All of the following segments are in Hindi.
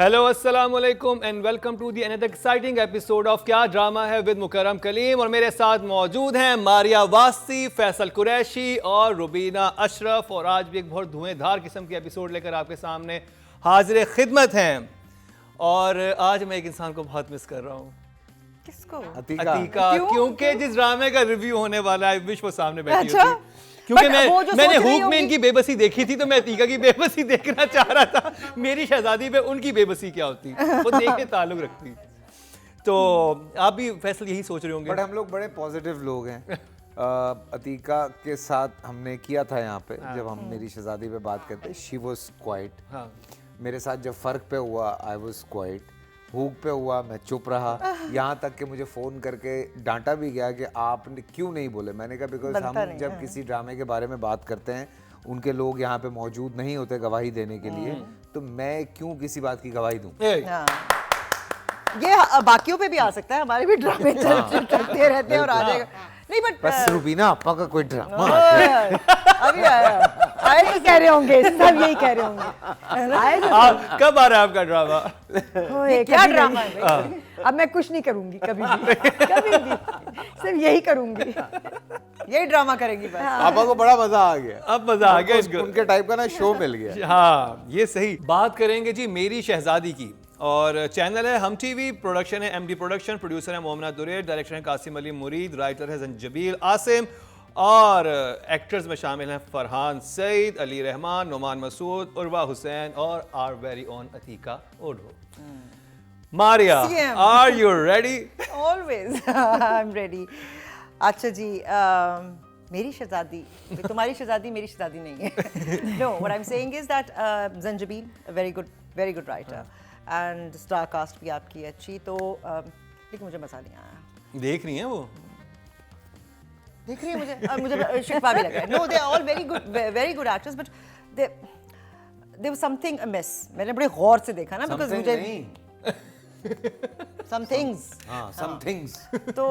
हेलो अस्सलाम वालेकुम and welcome to the another exciting episode of क्या ड्रामा है विद मुकर्रम कलीम। और मेरे साथ मौजूद हैं मारिया वासी, फैसल कुरैशी और रुबीना अशरफ। और आज भी एक बहुत धुएंधार किस्म की एपिसोड लेकर आपके सामने हाजिर खिदमत हैं। और आज मैं एक इंसान को बहुत मिस कर रहा हूँ। किसको? अतीका। क्योंकि जिस ड्रामे का रिव्यू होने वाला है विश वो सामने बैठी अच्छा? होती। क्योंकि मैंने हुक में होगी... इनकी बेबसी देखी थी तो मैं अतीका की बेबसी देखना चाह रहा था। मेरी शहजादी पे उनकी बेबसी क्या होती, वो देख के ताल्लुक रखती। तो आप भी फैसल यही सोच रहे होंगे। बट हम लोग बड़े पॉजिटिव लोग हैं। अतीका के साथ हमने किया था यहाँ पे जब हम मेरी शहजादी पे बात करते, शी वाज क्वाइट। मेरे साथ जब फर्क पे हुआ आई वाज क्वाइट। हुक पे हुआ मैं चुप रहा, यहाँ तक कि मुझे फ़ोन करके डांटा भी गया कि आपने क्यों नहीं बोले। मैंने कहा बिकॉज हम जब किसी ड्रामे के बारे में बात करते हैं उनके लोग यहाँ पे मौजूद नहीं होते गवाही देने के लिए, तो मैं क्यों किसी बात की गवाही दूँ। ये बाकियों पे भी आ सकता है, हमारे भी ड्रामे चलते रहते हैं और आ जाएगा। नहीं बट बस रुबीना आपा का कोई ड्रामा अभी आए तो कह रहे होंगे, सब यही कह रहे होंगे। आए तो कब आ रहा है आपका ड्रामा? क्या ड्रामा है? अब मैं कुछ नहीं करूंगी कभी भी सिर्फ यही करूंगी, यही ड्रामा करेंगी बस। आपा को बड़ा मजा आ गया। अब मजा आ गया इसको, उनके टाइप का ना शो मिल गया। हाँ ये सही। बात करेंगे जी मेरी शहजादी की। और चैनल है हम टीवी, प्रोडक्शन है एमडी प्रोडक्शन, प्रोड्यूसर है मोमना दुरेर, डायरेक्टर है कासिम अली मुरीद, राइटर है जंजबील आसिम और एक्टर्स में शामिल हैं फरहान सईद, अली रहमान, नुमान मसूद, उर्वा हुसैन और our very own Atiqa Odho. Maria, are you ready? Always I am ready. अच्छा जी, मेरी शहजादी, तुम्हारी शहजादी मेरी शहजादी नहीं है। No, what I am saying is that Zanjabeel very good writer and star cast भी आपकी अच्छी, तो लेकिन मुझे मजा नहीं आया। देख रही हैं वो? देख रही है मुझे शिकवा भी लगा है। No, they are all very good actors but there was something amiss. मैंने बड़े गौर से देखा ना, बिकॉज़ मुझे some things तो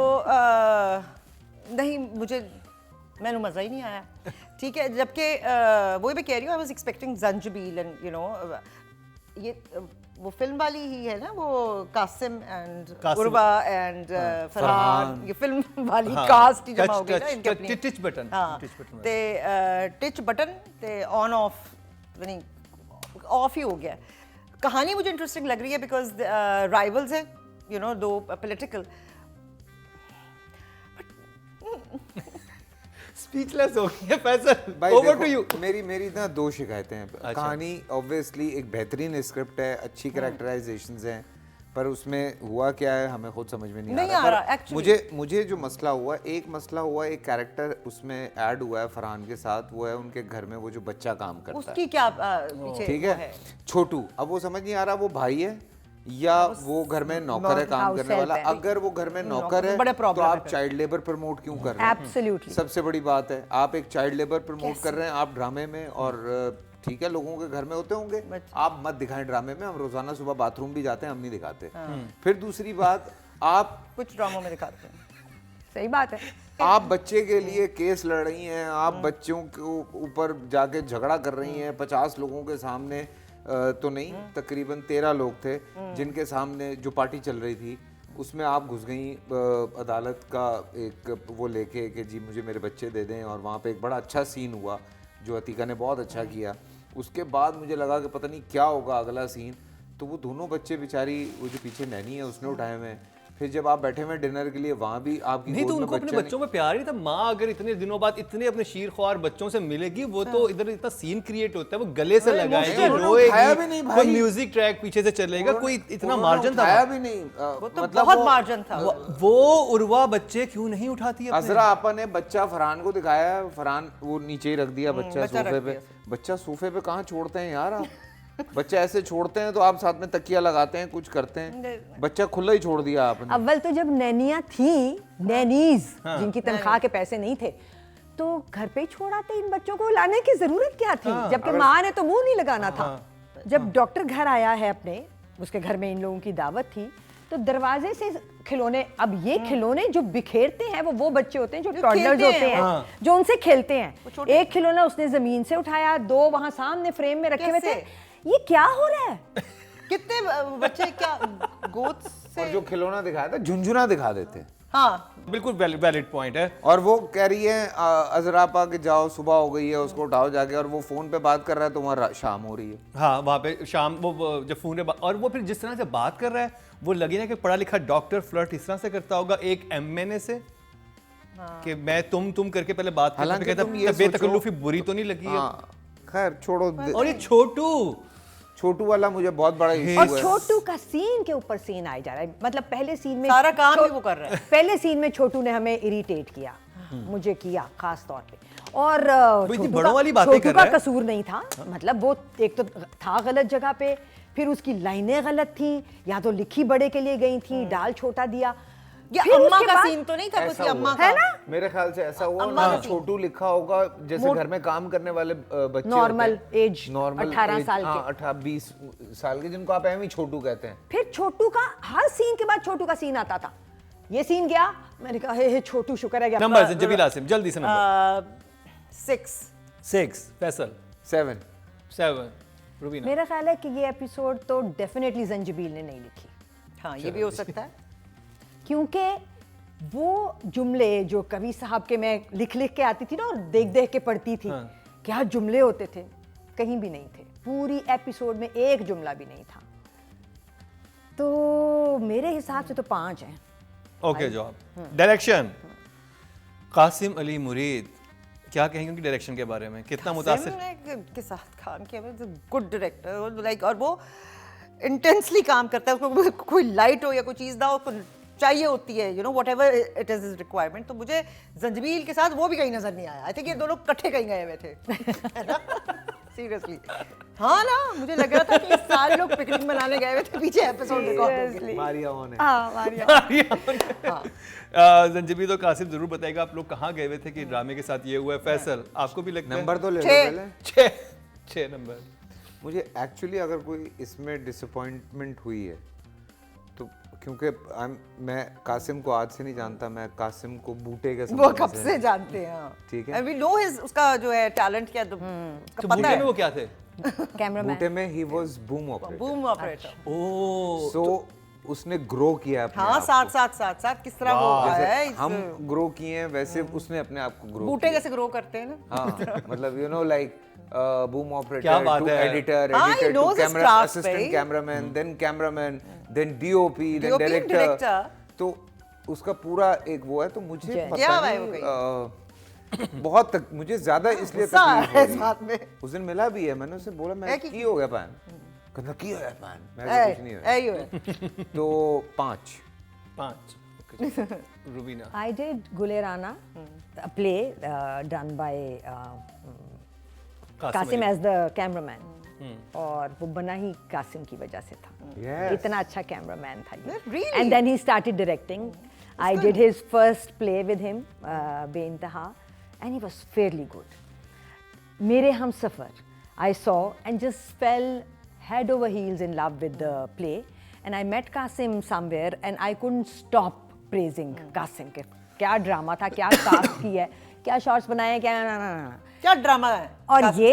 नहीं, मैंने मजा ही नहीं आया। ठीक है, जबकि वही मैं कह रही हूँ, I was expecting Zanjabeel and you know ये वो फिल्म वाली ही है ना, वो कासिम एंड उर्वा एंड फरहान, ये फिल्म वाली कास्ट ही जमा हो गई ना इनके अपनी। टिच बटन, ते टिच बटन ते ऑन ऑफ यानी ऑफ ही हो गया। कहानी मुझे इंटरेस्टिंग लग रही है बिकॉज राइवल्स है, यू नो, दो पॉलिटिकल। स्पीचलेस हो गया फैसल। Over to you. मेरी ना दो शिकायतें हैं। अच्छा। कहानी ऑब्वियसली एक बेहतरीन स्क्रिप्ट है, अच्छी कैरेक्टराइजेशंस हैं, पर उसमें हुआ क्या है हमें खुद समझ में नहीं आ रहा। मुझे जो मसला हुआ, एक एक कैरेक्टर उसमें ऐड हुआ है फरहान के साथ, वो है उनके घर में वो जो बच्चा काम करता है, उसकी क्या पीछे ठीक है, छोटू। अब वो समझ नहीं आ रहा वो भाई है या वो घर में नौकर है, काम करने वाला। अगर वो घर में नौकर है तो आप चाइल्ड लेबर प्रमोट क्यों कर रहे हैं? एब्सोल्युटली सबसे बड़ी बात है, आप एक चाइल्ड लेबर प्रमोट कर रहे हैं आप ड्रामे में। और ठीक है, लोगों के घर में होते होंगे, आप मत दिखाएं ड्रामे में। हम रोजाना सुबह बाथरूम भी जाते हैं, हम नहीं दिखाते। फिर दूसरी बात, आप कुछ ड्रामों में दिखाते हैं, सही बात है। आप बच्चे के लिए केस लड़ रही हैं, आप बच्चों के ऊपर जाके झगड़ा कर रही हैं 50 लोगों के सामने, तो नहीं, तकरीबन 13 लोग थे जिनके सामने जो पार्टी चल रही थी उसमें आप घुस गई अदालत का एक वो लेके कि जी मुझे मेरे बच्चे दे दें। और वहाँ पे एक बड़ा अच्छा सीन हुआ जो अतीका ने बहुत अच्छा किया। उसके बाद मुझे लगा कि पता नहीं क्या होगा अगला सीन, तो वो दोनों बच्चे बेचारी, वो जो पीछे नैनी है उसने उठाए हुए। फिर जब आप बैठे हुए डिनर के लिए वहाँ भी आपकी नहीं, तो उनको अपने बच्चों में प्यार ही था। माँ अगर इतने दिनों बाद इतने अपने शीर ख्वार बच्चों से मिलेगी, वो तो इधर इतना सीन क्रिएट होता है, वो गले से लगाएगी, रोएगी, कोई म्यूजिक ट्रैक पीछे से चलेगा, कोई इतना मार्जिन था भी नहीं, वो तो बहुत मार्जिन था। वो उर्वा बच्चे क्यों नहीं उठाती है? अजरा आपा ने बच्चा फरहान को दिखाया, फरहान वो नीचे ही रख दिया बच्चा सोफे पे। बच्चा सोफे पे कहाँ छोड़ते हैं यार आप? बच्चा ऐसे छोड़ते हैं तो आप साथ में तकिया लगाते हैं, कुछ करते हैं, बच्चा खुला ही छोड़ दिया आपने। अव्वल तो जब नैनियाँ थी, नैनीज जिनकी तनख्वाह के पैसे नहीं थे, तो घर पे ही छोड़ आते। इन बच्चों को लाने की जरूरत क्या थी? जबकि माँ ने तो मुंह नहीं लगाना था। जब डॉक्टर घर आया है अपने, उसके घर में इन लोगों की दावत थी, तो दरवाजे से खिलौने, अब ये खिलौने जो बिखेरते हैं वो बच्चे होते हैं जो टॉडलर्स होते हैं, जो उनसे खेलते हैं। एक खिलौना उसने जमीन से उठाया, 2 वहां सामने फ्रेम में रखे हुए थे। ये क्या हो रहा है? कितने बच्चे क्या गोद से और जो खिलौना दिखाया था झुंझुना दिखा देते हैं। हाँ बिल्कुल वैलिड पॉइंट है। और वो कह रही है अजरापा के जाओ, सुबह हो गई है, उसको उठाओ जाके, और वो फोन पे बात कर रहा है तो वहाँ शाम हो रही है। हाँ वहाँ पे शाम वो जब फोन पे और वो फिर जिस तरह से बात कर रहा है वो लगे ना कि पढ़ा लिखा डॉक्टर फ्लर्ट इस तरह से करता होगा एक एमएनए से कि मैं तुम करके पहले बात करता हालांकि कहता तुम ये बेतकल्लुफी बुरी तो नहीं लगी है। हाँ खैर छोड़ो। और ये छोटू वाला मुझे बहुत बड़ा और इशू है। छोटू का सीन के ऊपर सीन आए जा रहा है, मतलब पहले सीन में सारा काम भी वो कर रहा है। पहले सीन में छोटू ने हमें इरिटेट किया, मुझे किया खास तौर पे। और इतनी छोटू बड़ों वाली बातें छोटू कर का रहा है। कसूर नहीं था, मतलब वो एक तो था गलत जगह पे, फिर उसकी लाइनें गलत थी, या तो लिखी बड़े के लिए गई थी, डाल छोटा दिया। ये फिर अम्मा उसके का बाद- सीन तो नहीं था ऐसा किसी अम्मा हुआ। का? है ना? मेरे ख्याल से ऐसा हुआ अम्मा ना, का छोटू लिखा होगा जैसे घर में काम करने वाले बच्चे Normal age, 18 age, साल के। हाँ, 18-20 साल के, जिनको आप एवं छोटू कहते हैं। फिर छोटू का हर सीन के बाद छोटू का सीन आता था। ये सीन गया, मैंने कहा हे छोटू शुक्र है गया। नंबर जबील आसिम जल्दी से नंबर 6 6 फैसल 7 7 रुबीना। मेरा ख्याल है कि ये एपिसोड तो डेफिनेटली जंजीबील ने नहीं लिखी, हाँ ये भी हो सकता है। क्योंकि वो जुमले जो कवि साहब के मैं लिख लिख के आती थी ना और देख देख के पढ़ती थी, क्या जुमले होते थे, कहीं भी नहीं थे। पूरी एपिसोड में एक जुमला भी नहीं था। तो मेरे हिसाब से तो 5 हैं। ओके जवाब। डायरेक्शन कासिम अली मुरीद, क्या कहेंगे उनकी डायरेक्शन के बारे में, कितना मुतासिर? ने के साथ काम किया, गुड डायरेक्टर, लाइक, और वो इंटेंसली काम करता है, उसको कोई लाइट हो या कोई चीज़ ना हो, उसको चाहिए होती है, you know what ever it is is requirement. तो मुझे जंजीबील के साथ वो भी कहीं नजर नहीं आया। आई थिंक ये दोनों इकट्ठे कहीं गए हुए थे। सीरियसली हाँ ना, मुझे लग रहा था कि सारे लोग पिकनिक मनाने गए हुए थे पीछे एपिसोड रिकॉर्ड। मारिया ने जंजीबील और कासिम जरूर बताएगा आप लोग कहाँ गए हुए थे कि ड्रामे के साथ ये हुआ है। फैसल आपको भी लगता है? नंबर तो ले लो 6 पहले। 6 नंबर। मुझे एक्चुअली अगर कोई इसमें डिसअपॉइंटमेंट हुई है तो क्योंकि मैं कासिम को आज से नहीं जानता, मैं कासिम को बूटे के वो संबंध कब से जानते हैं। हाँ। ठीक है। वी नो हिज, उसका जो है टैलेंट क्या, तो तो पता बूटे है। में वो क्या थे? कैमरामैन। बूटे में ही was boom operator. Boom operator. Oh so उसने ग्रो किया अपने हाँ, आप साथ को। साथ साथ साथ किस तरह वो जैसे है हम ग्रो किए हैं वैसे उसने अपने आप को ग्रो बूटे जैसे ग्रो करते हैं ना। हाँ मतलब यू नो लाइक बूम क्या ऑपरेटर बात टू है। एडिटर, हाँ, he editor too knows his camera craft, assistant भाई। Cameraman, then DOP, then DOP, director. director। तो उसका पूरा एक वो है, तो मुझे जय। पता क्या भाई वो नहीं बहुत तक मुझे ज्यादा इसलिए गुस्सा आ तकलीफ रहा है हो रही साथ में। उस दिन मिला भी है, मैंने उससे बोला मैं है कि- की हो गया पैन, कहता की हो गया पैन, मैं कहा, कुछ नहीं ऐ है। ही है। तो 5 5 Rubina. I did Gulerana, a play done by Qasim as the cameraman, और वो बना ही कासिम की वजह से था। Yes. इतना अच्छा कैमरामैन था ये। Really? And then he started directing. I did his first play with him, Beintehaa, and he was fairly good. Mere Humsafar I saw and just fell head over heels in love with the play, and I met Kasim somewhere and I couldn't stop praising Kasim के क्या ड्रामा था, क्या कास्ट की है, क्या शॉट्स बनाए, क्या ना ना ना। क्या ड्रामा है। और ये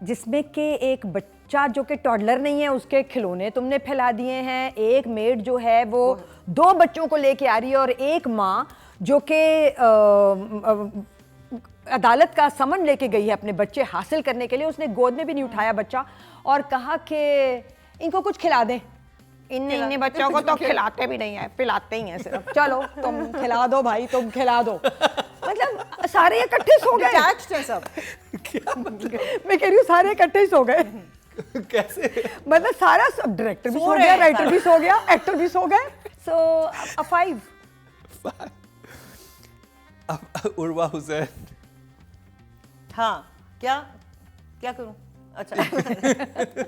जिसमें के एक बच्चा जो कि टॉडलर नहीं है उसके खिलौने तुमने फैला दिए हैं, एक मेड जो है वो 2 बच्चों को लेके आ रही है, और एक माँ जो कि अदालत का समन लेके गई है अपने बच्चे हासिल करने के लिए, उसने गोद में भी नहीं उठाया बच्चा और कहा कि इनको कुछ खिला दें। इन बच्चों को तो खिलाते भी नहीं है, पिलाते ही हैं सिर्फ। चलो तुम खिला दो भाई, तुम खिला दो। मतलब सारे इकट्ठे सो गए। Attached हैं सब। मैं कह रही हूँ सारे इकट्ठे ही सो गए। कैसे? मतलब सारा सब, डायरेक्टर भी सो सो रहे गया, हैं राइटर सारे। भी सो गया, एक्टर भी सो गए। सो अ 5। अब उर्वा हुसैन। हाँ, क्या क्या करूं? अच्छा।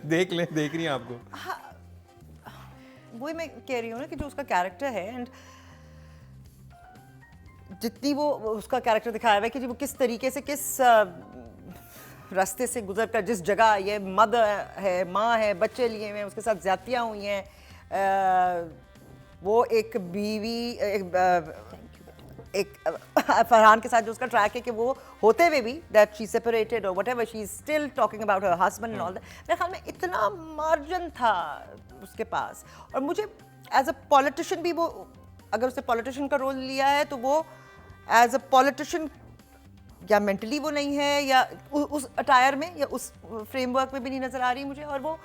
देख रही हैं आपको। वही मैं कह रही हूँ ना कि जो उसका कैरेक्टर है, एंड जितनी वो उसका कैरेक्टर दिखाया हुआ है कि वो किस तरीके से, किस रास्ते से गुजर कर, जिस जगह ये मदर है, माँ है, बच्चे लिए हुए हैं, उसके साथ ज्यादतियाँ हुई हैं, वो एक बीवी, एक फरहान के साथ जो उसका ट्रैक है कि वो होते हुए भी दैट शी सेपरेटेड और whatever she is still talking about her husband and all that, मेरे ख्याल में इतना मार्जिन था उसके पास। और मुझे एज अ पॉलिटिशियन भी वो, अगर उसने पॉलिटिशियन का रोल लिया है तो वो एज अ पॉलिटिशियन या मेंटली वो नहीं है या उस अटायर में या उस फ्रेमवर्क में भी नहीं नजर आ रही मुझे। और वो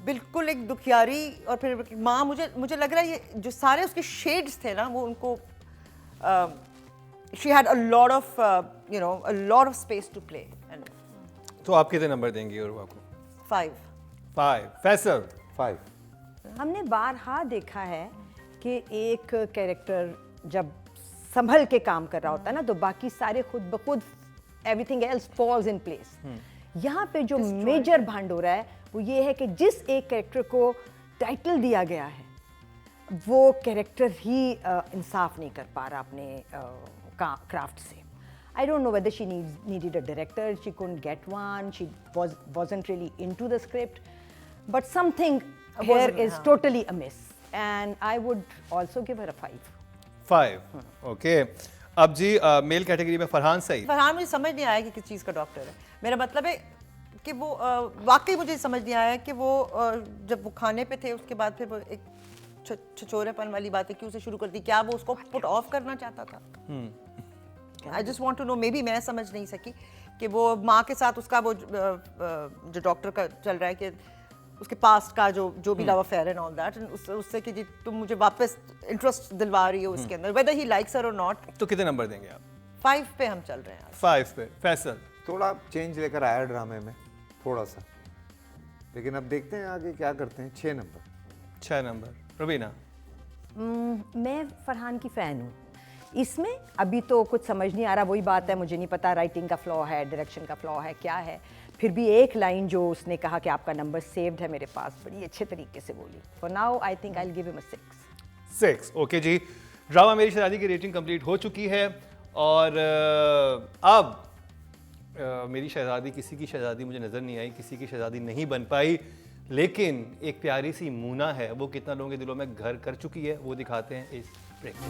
बिल्कुल एक दुखियारी और फिर माँ, मुझे लग रहा है ये जो सारे उसके शेड्स थे ना वो उनको she had a lot of you know a lot of space to play. तो आप कितने नंबर देंगे और आपको? 5 5। फैसल? 5। हमने बारहा देखा है कि एक कैरेक्टर जब संभल के काम कर रहा होता है ना तो बाकी सारे खुद ब खुद everything else falls in place. यहाँ पे जो मेजर भांड हो रहा है वो ये है कि जिस एक कैरेक्टर को टाइटल दिया गया है वो कैरेक्टर ही इंसाफ नहीं कर पा रहा अपने क्राफ्ट से। I don't know whether she needed a director, she couldn't get one, she wasn't really into the script, but something here is totally amiss, and I would also give her a 5. 5, okay. अब जी मेल कैटेगरी में फरहान सईद। फरहान मुझे समझ नहीं आया कि किस चीज़ का डॉक्टर है। मेरा मतलब है कि वो वाकई मुझे समझ नहीं आया कि वो जब वो खाने पे थे उसके बाद फिर वो एक छछोरेपन वाली बातें क्यों से शुरू कर दी। क्या वो उसको पुट ऑफ करना चाहता था? I just want to know, maybe मैं समझ नहीं सकी कि वो माँ के साथ उसका वो जो डॉक्टर का चल रहा है कि उसके पास्ट का जो भी love affair and all that, उससे कि जी तुम मुझे वापस इंटरेस्ट दिलवा रही हो उसके अंदर, वेदर ही लाइक्स हर और नॉट। तो कितने नंबर देंगे आप? 5 पे हम चल रहे हैं। 5 पे। फैसल? थोड़ा चेंज लेकर आया ड्रामे में, थोड़ा सा, लेकिन अब देखते हैं आगे क्या करते हैं। 6 नंबर। 6 नंबर। रुबीना? मैं फरहान की फ़ैन हूँ। इसमें अभी तो कुछ समझ नहीं आ रहा, वही बात है, मुझे नहीं पता राइटिंग का फ्लॉ है, डायरेक्शन का फ्लॉ है, क्या है। फिर भी एक लाइन जो उसने कहा कि आपका नंबर सेव्ड है मेरे पास, बड़ी अच्छे तरीके से बोली। For now I think I will give him a 6। Okay जी। ड्रामा मेरी शहजादी की रेटिंग कंप्लीट हो चुकी है और अब मेरी शहजादी किसी की शहजादी मुझे नज़र नहीं आई, किसी की शहजादी नहीं बन पाई, लेकिन एक प्यारी सी मूना है, वो कितना लोगों के दिलों में घर कर चुकी है, वो दिखाते हैं इस ब्रेक में।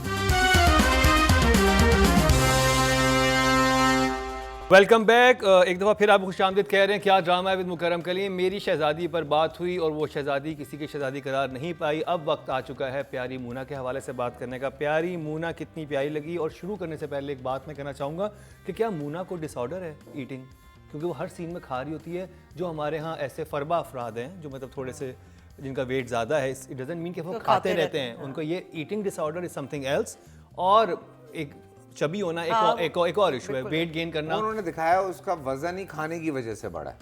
Welcome back. एक दफ़ा फिर आप खुशामदीद कह रहे हैं। क्या ड्रामा है विद मुकर्रम कलीम। मेरी शहजादी पर बात हुई और वो शहजादी किसी की शहजादी करार नहीं पाई। अब वक्त आ चुका है प्यारी मूना के हवाले से बात करने का। प्यारी मूना कितनी प्यारी लगी। और शुरू करने से पहले एक बात मैं कहना चाहूँगा कि क्या मूना को डिसऑर्डर है ईटिंग, क्योंकि वो हर सीन में खा रही होती है। जो हमारे यहाँ ऐसे फरबा अफराद हैं जो मतलब थोड़े से जिनका वेट ज़्यादा है, इट डजंट मीन कि वो खाते रहते हैं, उनको ये eating disorder is something else. और एक चबी होना एक और इशू है, वेट गेन करना। उन्होंने दिखाया उसका वजन ही खाने की वजह से बढ़ा है,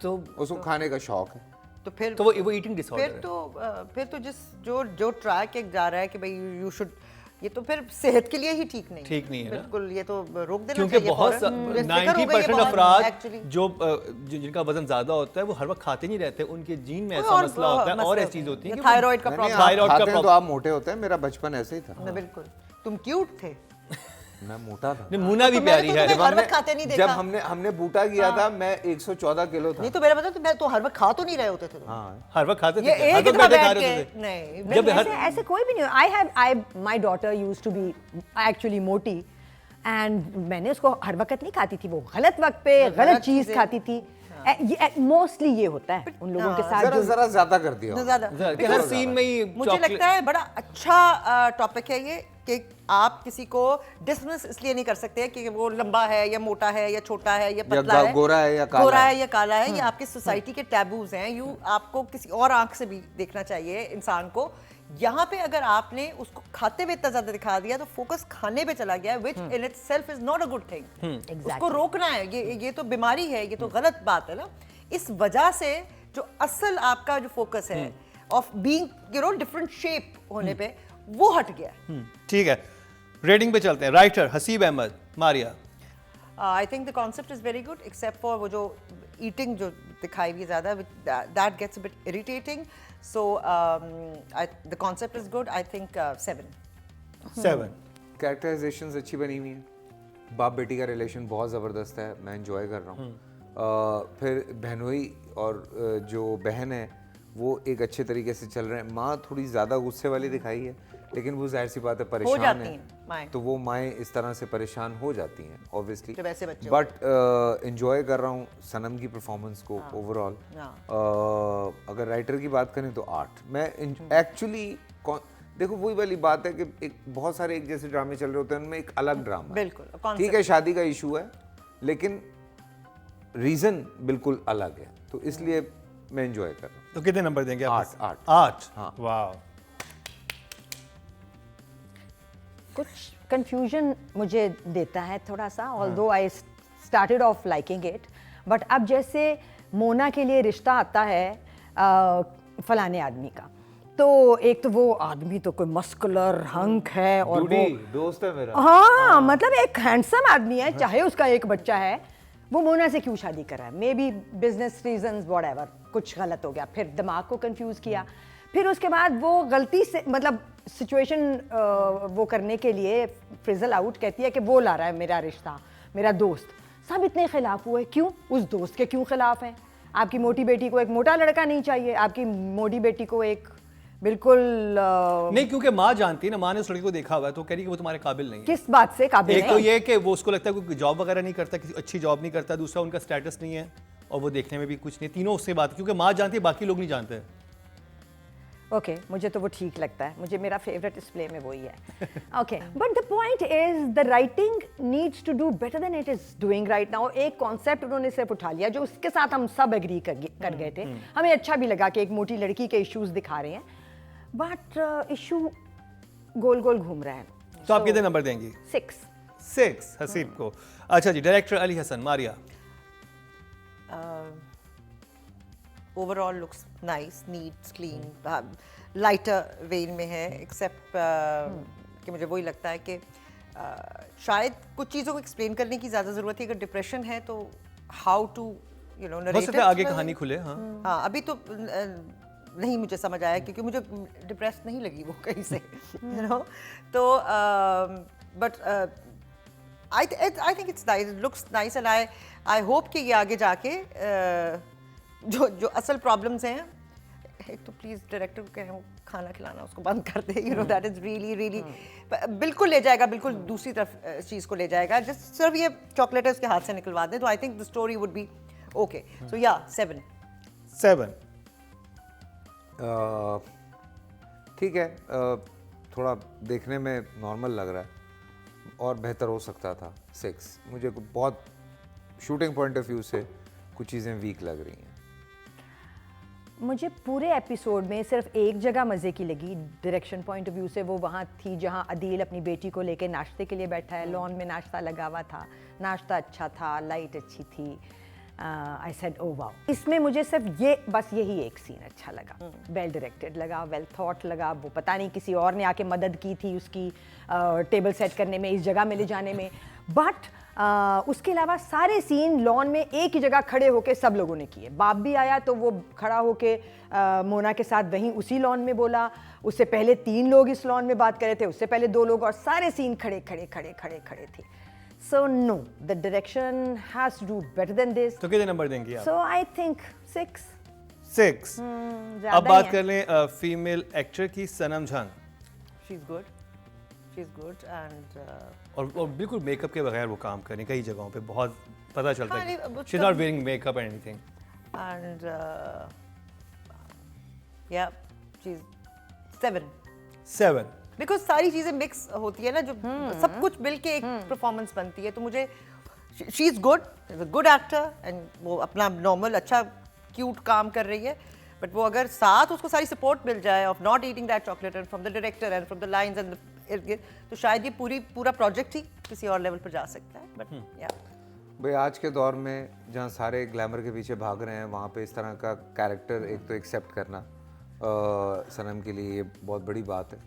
तो उसको खाने का शौक है। तो फिर तो वो ईटिंग डिसऑर्डर है। फिर तो जो ट्रैक एक जा रहा है कि भाई यू शुड, ये तो फिर सेहत के लिए ही ठीक नहीं है ना? बिल्कुल, ये तो रोक देना क्योंकि चाहिए। बहुत 90% अफराद जो जिनका वजन ज्यादा होता है वो हर वक्त खाते नहीं रहते, उनके जीन में ऐसा मसला होता है और ऐसी चीज होती है थायराइड का प्रॉब्लम। थायराइड का प्रॉब्लम। तो आप मोटे होते हैं, मेरा बचपन ऐसे ही था। बिल्कुल, तुम क्यूट थे। मैं मोटा था। मूना भी प्यारी है। जब हमने बूटा किया था मैं 114 किलो था। नहीं तो मेरा मतलब मैं तो हर वक्त खा तो नहीं रहे होते थे। हर वक्त खाते थे, ये हर एक वक्त दफा बैठे खा बैठ रहे के थे। नहीं, ऐसे कोई भी नहीं। I my daughter used to be actually मोटी एंड मैंने उसको हर वक्त नहीं खाती थी, वो गलत वक्त पे गलत चीज खाती थी। मोस्टली ये होता है उन लोगों के साथ जो जरा ज्यादा कर दिया कि हर सीन में ही मुझे लगता है बड़ा अच्छा टॉपिक है ये कि आप किसी को डिसमिस इसलिए नहीं कर सकते कि वो लंबा है या मोटा है या छोटा है या पतला है, गोरा है या काला है। ये आपकी सोसाइटी के टैबूज हैं। आपको किसी और आंख से भी देखना चाहिए इंसान को। यहाँ पे अगर आपने उसको खाते हुए इतना ज्यादा दिखा दिया तो फोकस खाने पे चला गया, which in itself is not a good thing. उसको रोकना है, ये तो बीमारी है, ये तो गलत बात है ना। इस वजह से जो असल आपका जो फोकस है ऑफ बीइंग डिफरेंट शेप होने पे वो हट गया। ठीक है, रेटिंग पे चलते हैं। Writer Haseeb Ahmed, Maria. I think the concept is very good except for वो जो ईटिंग जो दिखाई हुई ज्यादा, that gets a bit irritating. So the concept is good. I think 7। Characterisations अच्छी बनी हुई हैं। बाप बेटी का रिलेशन बहुत ज़बरदस्त है, मैं एंजॉय कर रहा हूँ। फिर बहनोई और जो बहन है वो एक अच्छे तरीके से चल रहे हैं। माँ थोड़ी ज़्यादा गुस्से वाली दिखाई है, लेकिन वो जाहिर सी बात है परेशान जाती है, हैं माएँ। तो वो माएँ इस तरह से परेशान हो जाती हैं ऑब्वियसली। जब ऐसे बच्चे बट इंजॉय कर रहा हूँ सनम की परफॉर्मेंस को ओवरऑल। अगर राइटर की बात करें तो आर्ट, मैं एक्चुअली देखो वही वाली बात है कि एक बहुत सारे एक जैसे ड्रामे चल रहे होते हैं, उनमें एक अलग ड्रामा है। बिल्कुल, ठीक है, शादी का इशू है, लेकिन रीजन बिल्कुल अलग है, तो इसलिए मैं एंजॉय कर रहा हूँ। तो कितने नंबर देंगे आप? आठ। आठ। हाँ। वाह। कुछ कंफ्यूजन मुझे देता है थोड़ा सा, although I started off liking it, but अब जैसे मोना के लिए रिश्ता आता है फलाने आदमी का, तो एक तो वो आदमी तो कोई मस्कुलर हंक है और वो दोस्त है मेरा। हाँ, मतलब एक हैंडसम आदमी है, चाहे उसका एक बच्चा है, वो मोना से क्यों शादी कर रहा है? May be business reasons whatever, कुछ गलत हो गया, फिर दिमाग को कंफ्यूज किया, फिर उसके बाद वो गलती से मतलब सिचुएशन वो करने के लिए फ्रिजल आउट कहती है कि वो ला रहा है मेरा रिश्ता, मेरा दोस्त। सब इतने खिलाफ हुए, क्यों? उस दोस्त के क्यों खिलाफ हैं? आपकी मोटी बेटी को एक मोटा लड़का नहीं चाहिए, आपकी मोटी बेटी को एक बिल्कुल नहीं, क्योंकि माँ जानती है ना, माँ ने उस लड़के को देखा हुआ है, तो कह रही कि वो तुम्हारे काबिल नहीं है। किस बात से काबिल एक तो नहीं? ये कि वो उसको लगता है कोई जॉब वगैरह नहीं करता, किसी अच्छी जॉब नहीं करता, दूसरा उनका स्टेटस नहीं है और वो देखने में भी कुछ नहीं, तीनों उससे बात, क्योंकि माँ जानती है, बाकी लोग नहीं जानते। ओके, मुझे तो वो ठीक लगता है, मुझे मेरा फेवरेट डिस्प्ले में वही है। Okay, but the point is the writing needs to do better than it is doing right now. एक कॉन्सेप्ट उन्होंने सिर्फ उठा लिया जो उसके साथ हम सब एग्री कर गए थे, हमें अच्छा भी लगा कि एक मोटी लड़की के इश्यूज दिखा रहे हैं, बट इशू गोल गोल घूम रहा है। तो आप कितने नंबर देंगी? 6 हसीब को। अच्छा जी, director Ali Hassan, Maria. Overall looks nice, neat, clean, lighter vein में है, एक्सेप्ट कि मुझे वही लगता है कि शायद कुछ चीज़ों को एक्सप्लेन करने की ज़्यादा ज़रूरत है। अगर डिप्रेशन है तो हाउ टू हो सकता है आगे कहानी खुले। हाँ, हाँ, अभी तो नहीं मुझे समझ आया, क्योंकि मुझे डिप्रेस नहीं लगी वो कहीं से, तो but I think it's nice, it looks nice, and I hope कि ये आगे जाके जो असल प्रॉब्लम्स हैं, एक तो प्लीज डायरेक्टर को कहें वो खाना खिलाना उसको बंद कर दे, दैट इज रियली बिल्कुल ले जाएगा, बिल्कुल दूसरी तरफ इस चीज़ को ले जाएगा। जस्ट सिर्फ ये चॉकलेट उसके हाथ से निकलवा दे, तो I think the story would be okay. So या 7। ठीक है, थोड़ा देखने में नॉर्मल लग रहा है और बेहतर हो सकता था। 6 मुझे बहुत शूटिंग पॉइंट ऑफ व्यू से कुछ चीज़ें वीक लग रही हैं। मुझे पूरे एपिसोड में सिर्फ एक जगह मज़े की लगी डायरेक्शन पॉइंट ऑफ व्यू से, वो वहाँ थी जहाँ अदील अपनी बेटी को लेके नाश्ते के लिए बैठा है, लॉन में नाश्ता लगा हुआ था, नाश्ता अच्छा था, लाइट अच्छी थी। I said oh wow. इसमें मुझे सिर्फ बस यही एक सीन अच्छा लगा, वेल डायरेक्टेड लगा, वेल थॉट लगा। वो पता नहीं किसी और ने आके मदद की थी उसकी टेबल सेट करने में, इस जगह में ले जाने में, बट उसके अलावा सारे सीन लॉन में एक ही जगह खड़े होके सब लोगों ने किए। बाप भी आया तो वो खड़ा होके मोना के साथ वहीं उसी लॉन में बोला, उससे पहले 3 लोग इस लॉन में बात कर रहे थे, उससे पहले 2 लोग, और सारे सीन खड़े थे। So no, the direction has to do better than this. तो कितने नंबर देंगी आप? So I think 6. 6। ज़्यादा अब ही बात है। कर लें फीमेल एक्टर की, सनम जंग। शी इज गुड एंड और बिल्कुल मेकअप के बगैर वो काम करें कई जगहों पे, बहुत पता चलता हाँ, है वो she is not wearing makeup and anything. and yeah, she's 7 7। Because सारी चीजें मिक्स होती है ना, जो सब कुछ मिल के एक परफॉर्मेंस बनती है, तो मुझे she is good, good actor, and वो अपना नॉर्मल अच्छा क्यूट काम कर रही है, बट वो अगर साथ उसको सारी सपोर्ट मिल जाए of not eating that chocolate and from the director and from the lines and तो शायद ये पूरा प्रोजेक्ट ही किसी और लेवल पर जा सकता है। बट या भाई आज के दौर में जहाँ सारे ग्लैमर के पीछे भाग रहे हैं, वहाँ पे इस तरह का कैरेक्टर एक तो एक्सेप्ट करना सनम के लिए ये बहुत बड़ी बात है।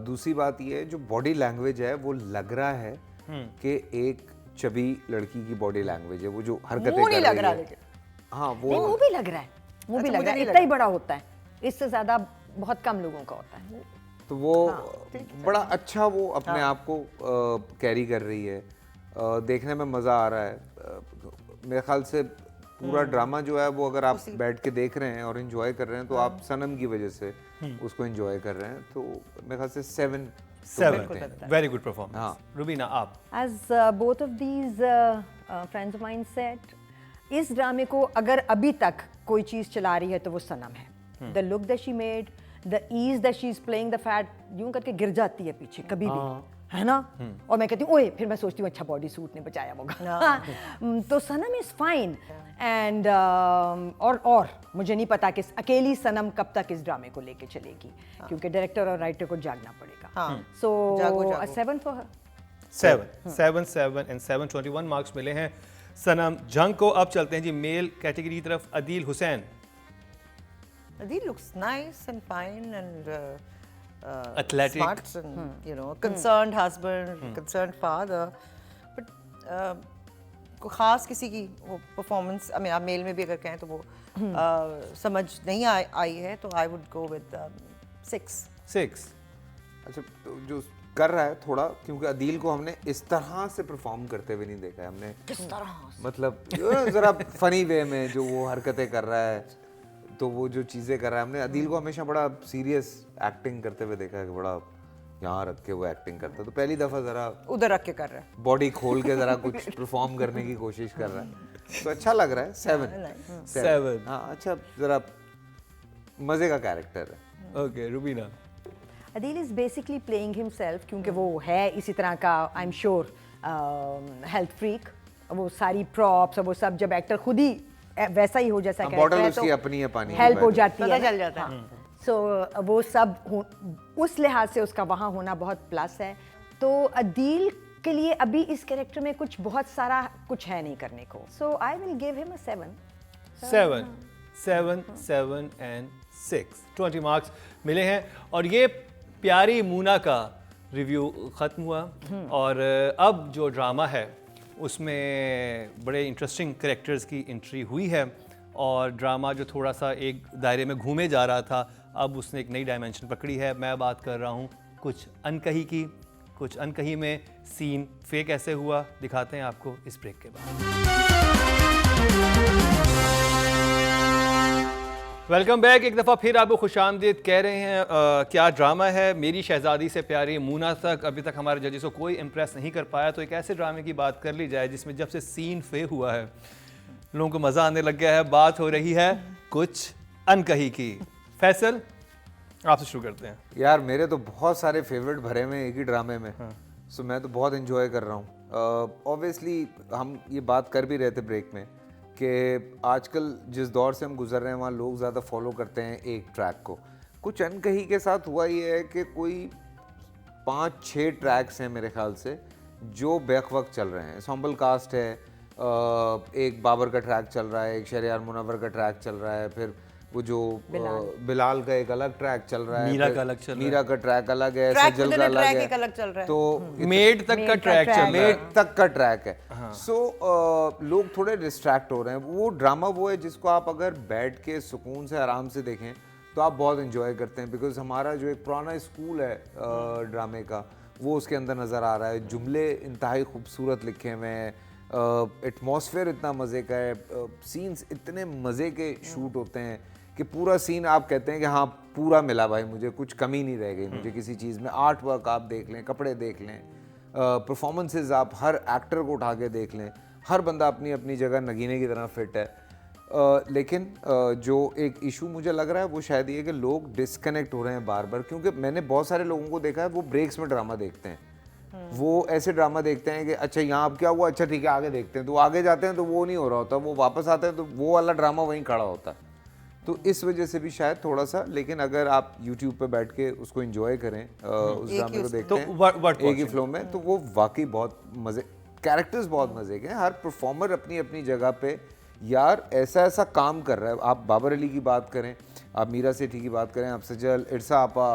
दूसरी बात ये है, जो बॉडी लैंग्वेज है वो लग रहा है कि एक चबी लड़की की बॉडी लैंग्वेज है, वो जो हरकतें मुंह कर नहीं रही लग रहा है। लेकिन। हाँ नहीं, वो वो भी लग रहा है, वो भी अच्छा, लग रहा है, मुझे नहीं इतना ही लगा। बड़ा होता है, इससे ज़्यादा बहुत कम लोगों का होता है। तो वो बड़ा अच्छा वो अपने आप को कैरी कर रही है, देखने में मज़ा आ रहा है। मेरे ख्याल से पूरा ड्रामा जो है वो अगर आप बैठ के देख रहे हैं और एंजॉय कर रहे हैं तो आप सनम की वजह से उसको एंजॉय कर रहे हैं, तो मेरे ख्याल से 7 7 वेरी गुड परफॉर्मेंस। रुबीना आप? As both of these friends of mine said, इस ड्रामे को अगर अभी तक कोई चीज़ चला रही है तो वो सनम है। The look that she made, the ease that she is playing the fat, यूं करके गिर जाती है पीछे कभी भी, है ना? और मैं कहती हूँ ओए, फिर मैं सोचती हूँ अच्छा बॉडी सूट ने बचाया होगा। तो सनम इज फाइन एंड और मुझे नहीं पता कि अकेली सनम कब तक इस ड्रामे को लेके चलेगी, क्योंकि डायरेक्टर और राइटर को जागना पड़ेगा। सो 7 फॉर हर। 7 एंड 721 मार्क्स मिले हैं सनम जंग को। अब चलते हैं जी मेल कैटेगरी की तरफ। Adeel Hussain. Adil looks nice and fine and Athletic. smart and you know concerned husband, concerned father, but कोई खास किसी की वो परफॉर्मेंस, आई मीन आप मेल में भी अगर कहें तो वो समझ नहीं आई है, तो आई वुड गो विद 6। अच्छा, तो जो कर रहा है थोड़ा, क्योंकि अदील को हमने इस तरह से परफॉर्म करते हुए नहीं देखा है हमने। किस तरह? मतलब जरा फनी वे में जो वो हरकतें कर रहा है, तो वो जो चीज़ें कर रहा है, हमने अदील को हमेशा बड़ा सीरियस एक्टिंग करते हुए देखा है कि बड़ा यहाँ रख के वो एक्टिंग करता है। तो पहली दफ़ा ज़रा उधर रख के कर रहा है, बॉडी खोल के ज़रा कुछ परफॉर्म करने की कोशिश कर रहा है, तो अच्छा लग रहा है। 7। हाँ, अच्छा, ज़रा मज़े का कैरेक्टर है। Okay, Rubina? Adeel is basically playing himself, क्योंकि वो है इसी तरह का, I am sure, health freak. वो सारी प्रॉप्स और वो सब जब एक्टर खुद ही वैसा ही हो जैसा बॉटल उसकी अपनी है, पानी हेल्प हो जाती पता है, चल जाता है। सो वो सब उस लिहाज से उसका वहाँ होना बहुत प्लस है। तो अदील के लिए अभी इस कैरेक्टर में कुछ बहुत सारा कुछ है नहीं करने को, so I will give him a 7 and 6 20 marks मिले हैं। और ये प्यारी मूना का रिव्यू ख़त्म हुआ, और अब जो ड्रामा है उसमें बड़े इंटरेस्टिंग कैरेक्टर्स की एंट्री हुई है, और ड्रामा जो थोड़ा सा एक दायरे में घूमे जा रहा था, अब उसने एक नई डायमेंशन पकड़ी है। मैं बात कर रहा हूँ कुछ अनकही की। कुछ अनकही में सीन फेक कैसे हुआ दिखाते हैं आपको इस ब्रेक के बाद। Welcome back. एक दफ़ा फिर आपको खुशामदीद कह रहे हैं। क्या ड्रामा है मेरी शहजादी से प्यारी मूना तक अभी तक हमारे जजेस को कोई इम्प्रेस नहीं कर पाया, तो एक ऐसे ड्रामे की बात कर ली जाए जिसमें जब से सीन फे हुआ है लोगों को मज़ा आने लग गया है। बात हो रही है कुछ अनकही की। फैसल, आपसे शुरू करते हैं। यार, मेरे तो बहुत सारे फेवरेट भरे हुए हैं एक ही ड्रामे में, सो मैं तो बहुत एंजॉय कर रहा हूँ। ऑब्वियसली हम ये बात कर भी रहे थे ब्रेक में कि आजकल जिस दौर से हम गुजर रहे हैं वहाँ लोग ज़्यादा फॉलो करते हैं एक ट्रैक को। कुछ अनकही के साथ हुआ ये है कि कोई 5-6 ट्रैक्स हैं मेरे ख्याल से जो बैक वक्त चल रहे हैं। सॉम्बल कास्ट है, एक बाबर का ट्रैक चल रहा है, एक शहरयार मुनव्वर का ट्रैक चल रहा है, फिर वो जो बिलाल का एक अलग ट्रैक चल रहा है, मीरा का अलग चल रहा है, मीरा का ट्रैक अलग है, ट्रैक सजल का ट्रैक अलग एक अलग चल रहा है, तो मेड तक का ट्रैक चल रहा है। मेड तक का ट्रैक है। सो लोग थोड़े डिस्ट्रैक्ट हो रहे हैं। वो ड्रामा वो है जिसको आप अगर बैठ के सुकून से आराम से देखें तो आप बहुत एंजॉय करते हैं, बिकॉज हमारा जो एक पुराना स्कूल है ड्रामे का वो उसके अंदर नज़र आ रहा है। जुमले इंतहाई खूबसूरत लिखे हुए हैं, एटमॉस्फेयर इतना मज़े का है, सीन्स इतने मज़े के शूट होते हैं कि पूरा सीन आप कहते हैं कि हाँ पूरा मिला भाई, मुझे कुछ कमी नहीं रह गई मुझे किसी चीज़ में। आर्ट वर्क आप देख लें, कपड़े देख लें, परफॉर्मेंसेस आप हर एक्टर को उठा के देख लें, हर बंदा अपनी अपनी जगह नगीने की तरह फिट है। लेकिन जो एक इशू मुझे लग रहा है वो शायद ये कि लोग डिस्कनेक्ट हो रहे हैं बार बार, क्योंकि मैंने बहुत सारे लोगों को देखा है वो ब्रेक्स में ड्रामा देखते हैं। वो ऐसे ड्रामा देखते हैं कि अच्छा यहाँ अब क्या हुआ, अच्छा ठीक है आगे देखते हैं, तो आगे जाते हैं तो वो नहीं हो रहा होता, वो वापस आते हैं तो वो वाला ड्रामा वहीं खड़ा होता है। तो इस वजह से भी शायद थोड़ा सा, लेकिन अगर आप YouTube पे बैठ के उसको एंजॉय करें, उस ड्रामे को देखते हैं एक ही फ्लो में, तो वो वाकई बहुत मज़े, कैरेक्टर्स बहुत मज़े के हैं, हर परफॉर्मर अपनी अपनी जगह पे यार ऐसा ऐसा काम कर रहा है। आप बाबर अली की बात करें, आप मीरा सेठी की बात करें, आप सजल, इरसा आपा,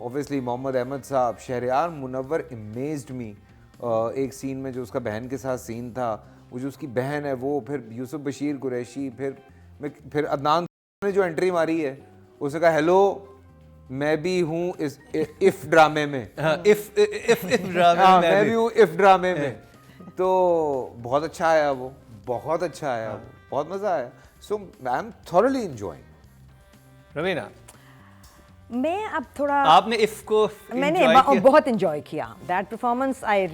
ऑब्वियसली मोहम्मद अहमद साहब, शहरयार मुनव्वर अमेज्ड मी। एक सीन में जो उसका बहन के साथ सीन था, वो जो उसकी बहन है वो, फिर यूसुफ बशीर कुरैशी, फिर अदनान ने जो एंट्री मारी है, उसने कहा हेलो मैं भी हूँ इस इफ ड्रामे में, इफ ड्रामे मैं भी हूँ इफ ड्रामे में। तो बहुत अच्छा आया वो, बहुत अच्छा आया, बहुत मजा आया. So I am thoroughly enjoying. Raveena, मैं अब थोड़ा आपने इफ को मैंने enjoy किया? बहुत इंजॉय किया that performance. I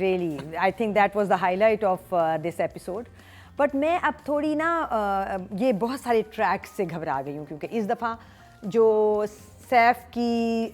think that was the highlight of this episode. But मैं अब थोड़ी ना ये बहुत सारे ट्रैक्स से घबरा गई हूँ, क्योंकि इस दफ़ा जो सैफ की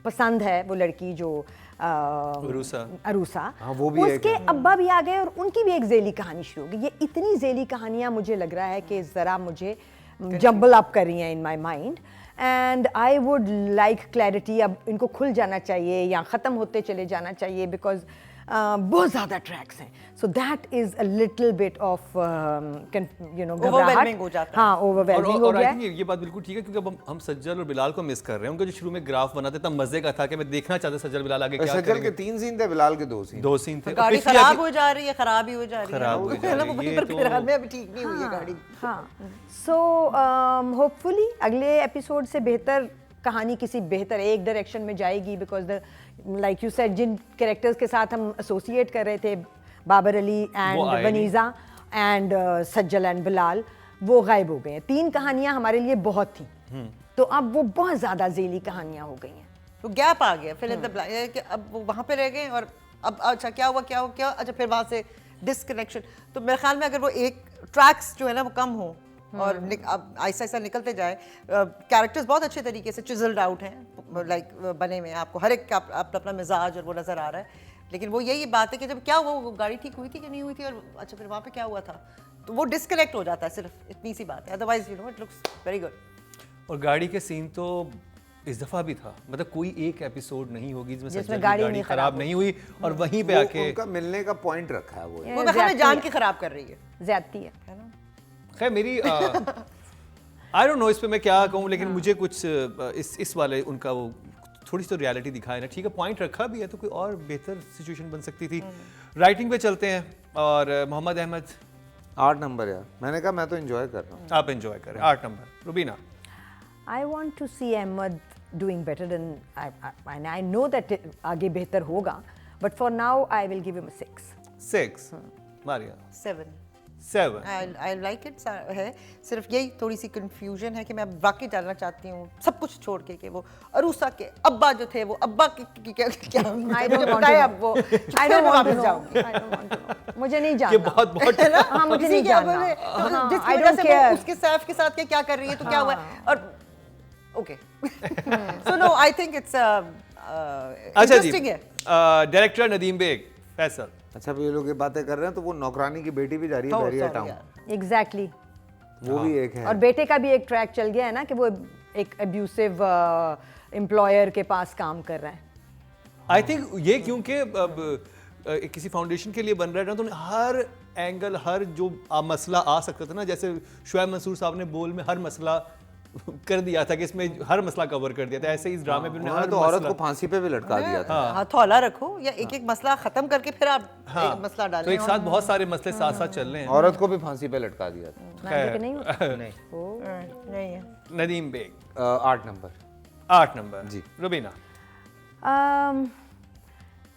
पसंद है वो लड़की जो अरूसा, हाँ, वो भी उसके अब्बा भी आ गए और उनकी भी एक ज़ेली कहानी शुरू हो गई. ये इतनी ज़ेली कहानियाँ मुझे लग रहा है कि ज़रा मुझे जम्बल अप कर रही हैं in my mind. And I would like clarity. अब इनको खुल जाना चाहिए या ख़त्म होते चले जाना चाहिए, बिकॉज बहुत ज़्यादा ट्रैक्स हैं. So that is a little bit of Overwhelming हो जाता है. हाँ, ओवरवेलमिंग हो और गया आई थिंक ये बात बिल्कुल ठीक है, क्योंकि अब हम सज्जल और बिलाल को मिस कर रहे हैं. उनका जो शुरू में ग्राफ बना था इतना मजे का था कि मैं देखना चाहता सज्जल बिलाल आगे क्या सज्जल करेंगे. के 3 सीन थे, बिलाल के 2 सीन. 2 सीन थे. गाड़ी पिछले खराब हो जा रही है, खराब ही हो जा रही है. खराब हो जा है ना, रही वो है, वहीं ये पर तो- खराब है, अभी ठीक नहीं हुई है गाड़ी. हाँ. सो होपफुली अगले एपिसोड से बेहतर कहानी किसी बेहतर एक डायरेक्शन में जाएगी, because the like you said जिन कैरेक्टर्स के साथ हम एसोसिएट कर रहे थे, बाबर अली वो एंड आए Vaneeza and Sajal and Bilal, वो गायब हो गए हैं. 3 कहानियां हमारे लिए बहुत थी, तो अब वो बहुत ज़्यादा ज़ेली कहानियां हो गई हैं. तो गैप आ गया फिर इन द ब्लैंक, अब वो वहाँ पे रह गए और अब अच्छा क्या हुआ, अच्छा फिर वहाँ से डिसकनेक्शन. तो मेरे ख्याल में अगर वो एक ट्रैक्स जो है ना वो कम हो और अब आहिस्ता आहिस्ता निकलते जाए. कैरेक्टर्स बहुत अच्छे तरीके से चिजल्ड आउट हैं, लाइक बने हुए हैं. आपको हर एक का अपना मिजाज और वो नज़र आ रहा है. लेकिन वो यही बात है कि जब क्या हुआ, वो गाड़ी ठीक हुई थी कि नहीं हुई थी, और अच्छा फिर वहाँ पे क्या हुआ था, तो वो डिस्कनेक्ट हो जाता है. सिर्फ इतनी सी बात है, otherwise it looks very good. और गाड़ी के सीन तो इस दफा भी था, मतलब कोई एक एपिसोड नहीं होगी जिसमें जिसमें सज्जल की गाड़ी गाड़ी नहीं खराब नहीं हुई और वहीं पे वो आके. उनका मिलने का पॉइंट रखा है वो. वो मेरे ख्याल में जान के खराब कर रही है. ज़्यादती है. खैर मेरी आई डोंट नो इस पे मैं क्या कहूँ, लेकिन मुझे कुछ इस वाले उनका वो थोड़ी सी तो रियलिटी दिखाए ना. ठीक है, पॉइंट रखा भी है तो कोई और बेहतर सिचुएशन बन सकती थी. राइटिंग पे चलते हैं और मोहम्मद अहमद, 8 नंबर यार. मैंने कहा मैं तो एंजॉय कर रहा हूँ. आप एंजॉय करें. 8 number. Rubina, I want to see Ahmed doing better than I know that आगे बेहतर होगा, but for now I will give him a 6. 6. Maria 7. 7. I like it है. सिर्फ यही थोड़ी सी कंफ्यूजन है कि मैं वाकई जानना चाहती हूँ सब कुछ छोड़ के कि वो अरूसा के अब्बा जो थे, वो अब्बा की क्या I don't मुझे want पता है to अब वो. I don't want to know. I don't want to know. मुझे नहीं ये जानना. बहुत बहुत हाँ, मुझे नहीं जानना. हाँ, जिसकी I वजह don't से care. वो उसके सैफ के साथ क्या कर रही है, तो क्या हुआ है, और okay. So no, I think it's अच्छा जी. इंटरेस्टिंग है. डायरेक्टर नदीम बेग. फैसल. अच्छा, ये लोग ये बातें कर रहे हैं तो वो नौकरानी की बेटी भी जा रही है Oh, बैरिया sorry, टाउन. यार. Exactly. वो भी एक है. और बेटे का भी एक ट्रैक चल गया है ना कि वो एक अब्यूसिव एम्प्लॉयर के पास काम कर रहा है. आई थिंक ये क्योंकि अब किसी फाउंडेशन के लिए बन रहा है ना, तो हर एंगल, हर जो मसला आ सकता था ना, जैसे शुएब मंसूर साहब ने बोल में हर मसला कर दिया था कि इसमें हर मसला कवर कर दिया था, ऐसे इस ड्रामे में उन्होंने तो औरत को फांसी पे भी लटका दिया था. हथौला रखो या एक एक मसला खत्म करके फिर आप एक मसला डालें. तो एक साथ बहुत सारे मसले साथ साथ चल रहे हैं. औरत को भी फांसी पे लटका दिया था. नाम नहीं होता. नहीं है. नदीम बेग. 8 नंबर. 8 नंबर. जी. रुबीना.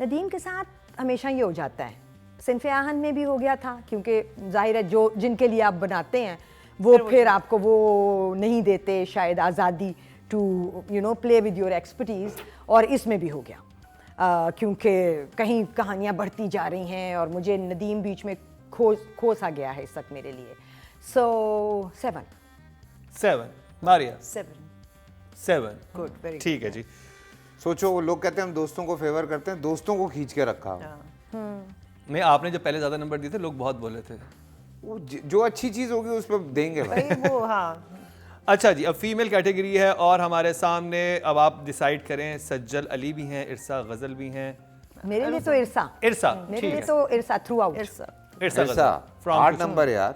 नदीम के साथ हमेशा ये हो जाता है. सिनफ़े आहन में भी हो गया था, क्योंकि जाहिर है जो जिनके लिए आप बनाते हैं वो फिर आपको वो नहीं देते शायद आज़ादी to play with your expertise, और इसमें भी हो गया. क्योंकि कहीं कहानियाँ बढ़ती जा रही हैं और मुझे नदीम बीच में खोसा गया है इस वक्त मेरे लिए. सो 7. 7. मारिया. 7. गुड, वेरी ठीक है जी. सोचो, वो लोग कहते हैं हम दोस्तों को फेवर करते हैं, दोस्तों को खींच के रखा. नहीं, आपने जब पहले ज्यादा नंबर दिए थे लोग बहुत बोले थे. वो जो अच्छी चीज होगी उस पर देंगे भाई. भाई वो. हाँ. अच्छा जी, अब फीमेल कैटेगरी है और हमारे सामने अब आप डिसाइड करें. सज्जल अली भी हैं, इरसा गजल भी हैं. मेरे लिए तो इरसा. इरसा. मेरे ठीक लिए है. तो इरसा थ्रू आउट. इरसा ऐसा गजल. From 8 नंबर यार.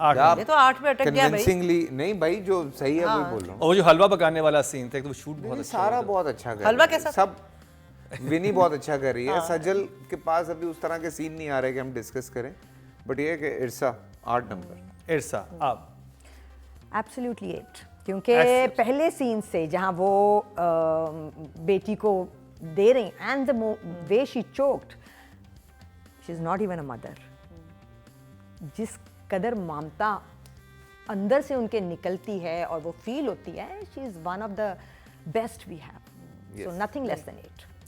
8 आप ये तो 8 पे अटक गया भाई. कन्विंसिंगली नहीं भाई, जो सही है वही बोल रहा हूँ. और वो जो हलवा पकाने वाला सीन था, तो वो शूट बहुत अच्छा सारा बहुत अच्छा कर हलवा रही है. कैसा? सब विनी बहुत अच्छा कर रही है. सजल के पास अभी उस तरह के सीन नहीं आ रहे कि हम डिस्कस करें, बट ये है कि इरसा 8 नंबर. इरसा. आप. एब्सोल्युटली 8. क्योंकि पहले सीन से जहाँ वो बेटी को दे रही, and the way she choked, she is not even a mother. जिस कदर ममता अंदर से उनके निकलती है और वो फील होती है, she is one of the best we have, so nothing less than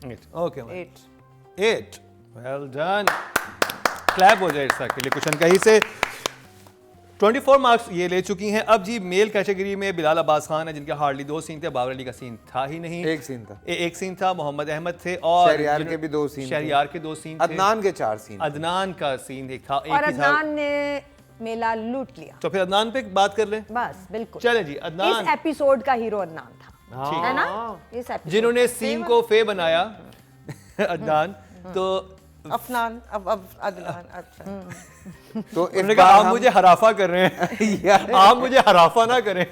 8. Okay 8. 8 well done, clap हो जाए इसका के लिए कुशन कहीं से. 24 मार्क्स ये ले चुकी हैं. अब जी मेल कैटेगरी में बिलाल अब्बास खान है जिनके हार्डली 2 सीन थे, बाबर अली का सीन था ही नहीं. एक सीन था. एक सीन था. मोहम्मद अहमद थे और शहरियार के भी 2 सीन. शहरियार के 2 सीन थे. अदनान के 4 सीन. अदनान का सीन एक था, और एक ही था. अदनान ने मेला लूट लिया. तो फिर अदनान पे बात कर लें. बस बिल्कुल. चले जी, अदनान. इस एपिसोड का हीरो अदनान था, ठीक है ना? इस एपिसोड जिन्होंने सीन को फे बनाया अदनान, तो अफनान अब अदनान. अच्छा. तो इस उन्होंने कहा बार आप मुझे हराफा कर रहे हैं यार, आप मुझे हराफा ना करें.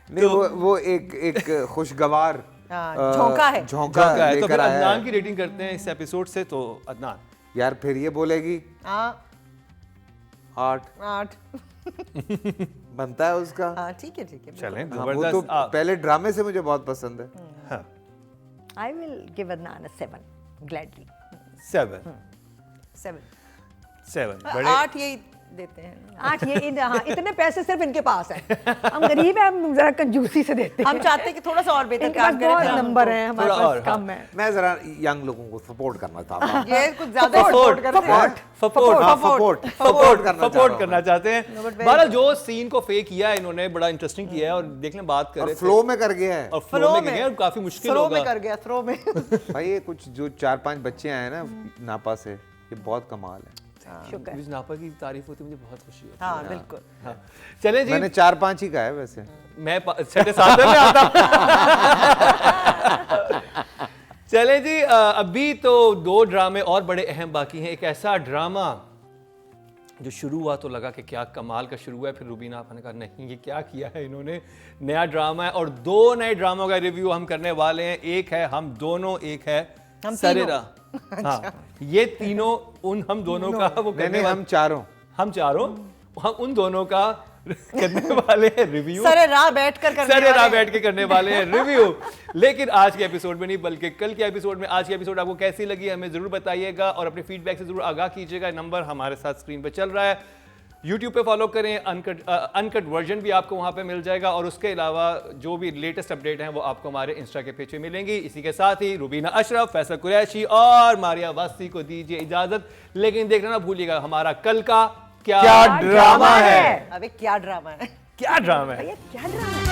नहीं, वो एक खुशगवार झोंका है. झोंका है. तो फिर लेकर आया अदनान है. की रेटिंग करते हैं इस एपिसोड से. तो अदनान यार फिर ये बोलेगी हाँ 8 8. बनता है उसका. हाँ ठीक है ठीक है. चलें हाँ, वो तो जबरदस्त. पहले ड्रामे से मुझे बहुत पसंद है. हाँ, I will give Adnan a 7 gladly. 7 7. 7 बड़े 8 यही देते हैं. 8 हाँ, इतने पैसे सिर्फ इनके पास हैं. हम गरीब हैं, हम जरा कंजूसी से देते हैं. हम चाहते हैं कि थोड़ा सा और बेहतर इनके पास काम करें. बहुत फिर हम नंबर हैं, हमारे थोड़ा और, पास कम है. मैं जरा यंग लोगों को सपोर्ट करना चाहता हूँ. ये कुछ ज्यादा Support, सपोर्ट करते हैं. सपोर्ट करना चाहते हैं. No, but very बहरहाल जो सीन को फेक किया है इन्होंने बड़ा इंटरेस्टिंग किया है और देख लें बात कर और रहे थे फ्लो में कर गया है. और फ्लो में गए और काफी मुश्किल थ्रो होगा. में कर गया. थ्रो में. भाई ये कुछ जो 4-5 बच्चे आए ना नापा से, ये बहुत कमाल है. शुक्र. मुझे नापा की तारीफ होती है, मुझे बहुत खुशी होती हाँ बिल्कुल. है. हाँ. चलें जी, मैंने 4-5 ही कहा है वैसे. मैं 7 में आता हूं. चलें जी, अभी तो 2 ड्रामे और बड़े अहम बाकी हैं. एक ऐसा ड्रामा जो शुरू हुआ तो लगा कि क्या कमाल का शुरू हुआ है, फिर रुबीना आपने कहा नहीं ये क्या किया है इन्होंने, नया ड्रामा है. और 2 नए ड्रामों का रिव्यू हम करने वाले हैं. एक है हम दोनों, एक है हम सरेरा. हाँ, ये तीनों हम दोनों का वो नहीं करने नहीं, वाले, हम चारों. हम चारों हम उन दोनों का करने वाले हैं रिव्यू. सरे राह बैठ कर करने सरे राह वाले बैठ के करने वाले हैं रिव्यू. लेकिन आज के एपिसोड में नहीं बल्कि कल के एपिसोड में. आज की एपिसोड आपको कैसी लगी हमें जरूर बताइएगा और अपने फीडबैक से जरूर आगाह कीजिएगा. नंबर हमारे साथ स्क्रीन पे चल रहा है. YouTube पे फॉलो करें. अनकट वर्जन भी आपको वहां पे मिल जाएगा और उसके अलावा जो भी लेटेस्ट अपडेट हैं वो आपको हमारे इंस्टा के पेज पे मिलेंगी. इसी के साथ ही रुबीना अशरफ, फैसल कुरैशी और मारिया वास्ती को दीजिए इजाजत. लेकिन देखना ना भूलिएगा हमारा कल का क्या ड्रामा है. अबे क्या ड्रामा है. क्या ड्रामा है. ये क्या ड्रामा है?